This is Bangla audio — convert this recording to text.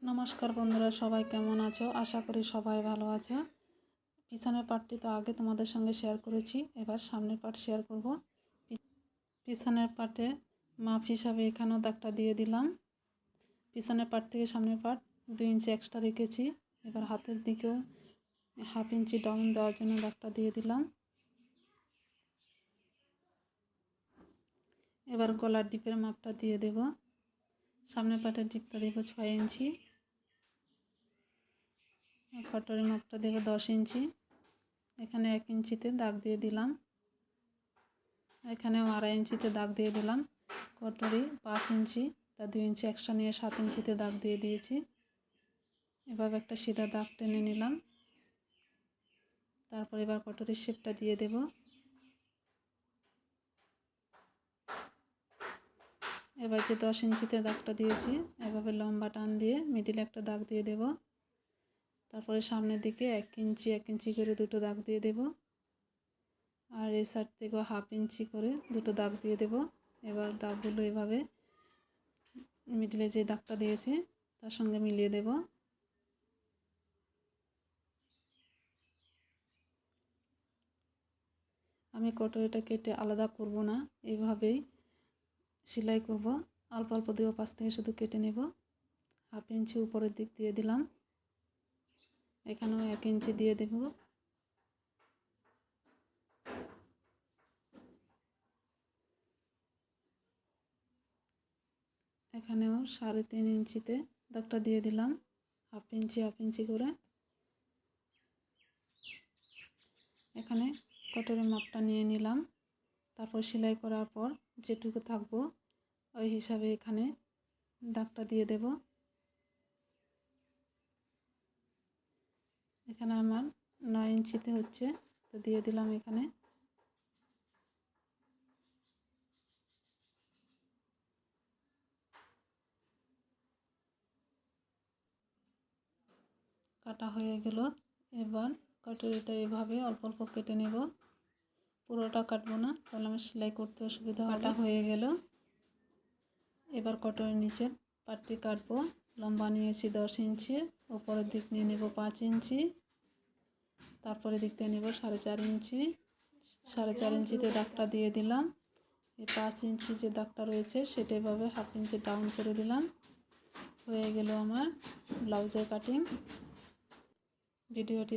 নমস্কার বন্ধুরা, সবাই কেমন আছো? আশা করি সবাই ভালো আছো। পিছনের পার্টটি তো আগে তোমাদের সঙ্গে শেয়ার করেছি, এবার সামনের পার্ট শেয়ার করব। পিছনের পার্টে মাপ হিসাবে এখানেও দাগটা দিয়ে দিলাম। পিছনের পার্ট থেকে সামনের পার্ট 2 ইঞ্চি এক্সট্রা রেখেছি। এবার হাতের দিকেও 1/2 ইঞ্চি ডাউন দেওয়ার জন্য দাগটা দিয়ে দিলাম। এবার গলার ডিপের মাপটা দিয়ে দেব। সামনের পার্টের ডিপটা দেব 6 ইঞ্চি। কটরের মাপটা দেব 10 ইঞ্চি। এখানে 1 ইঞ্চিতে দাগ দিয়ে দিলাম, এখানেও 2.5 ইঞ্চিতে দাগ দিয়ে দিলাম। কটরি 5 ইঞ্চি, তা 2 ইঞ্চি এক্সট্রা নিয়ে 7 ইঞ্চিতে দাগ দিয়ে দিয়েছি। এভাবে একটা সিধা দাগ টেনে নিলাম। তারপর এবার কটরির শেপটা দিয়ে দেব। এবার যে 10 ইঞ্চিতে দাগটা দিয়েছি, এভাবে লম্বা টান দিয়ে মিডিলে একটা দাগ দিয়ে দেব। তারপরে সামনের দিকে 1 ইঞ্চি 1 ইঞ্চি করে দুটো দাগ দিয়ে দেব। আর এই সাইড থেকেও 1/2 ইঞ্চি করে দুটো দাগ দিয়ে দেব। এবার দাগগুলো এভাবে মিডলে যে দাগটা দিয়েছি তার সঙ্গে মিলিয়ে দেব। আমি কটরিটা কেটে আলাদা করব না, এইভাবেই সেলাই করব। অল্প অল্প দুই পাশ থেকে শুধু কেটে নেব। 1/2 ইঞ্চি উপরের দিক দিয়ে দিলাম, এখানেও 1 ইঞ্চি দিয়ে দেব। এখানেও 3.5 ইঞ্চিতে দাগটা দিয়ে দিলাম, 1/2 ইঞ্চি 1/2 ইঞ্চি করে। এখানে কটরের মাপটা নিয়ে নিলাম। তারপর সেলাই করার পর যেটুকু থাকবো ওই হিসাবে এখানে দাগটা দিয়ে দেব। এখানে আমার 9 ইঞ্চিতে হচ্ছে, তো দিয়ে দিলাম এখানে। কাটা হয়ে গেল। এবার কটরিটা এভাবে অল্প অল্প কেটে নেব, পুরোটা কাটবো না, তাহলে আমার সেলাই করতে অসুবিধা হবে। কাটা হয়ে গেল। এবার কটরের নিচের পাটটি কাটবো। লম্বা নিয়েছি 10 ইঞ্চি, উপরের দিক নিয়ে নেব 5 ইঞ্চি, তারপরে দিক থেকে নেব 4.5 ইঞ্চি। 4.5 ইঞ্চিতে দাগটা দিয়ে দিলাম। এই 5 ইঞ্চি যে দাগটা রয়েছে সেটা এভাবে 1/2 ইঞ্চি ডাউন করে দিলাম। হয়ে গেল আমার ব্লাউজের কাটিং। ভিডিওটি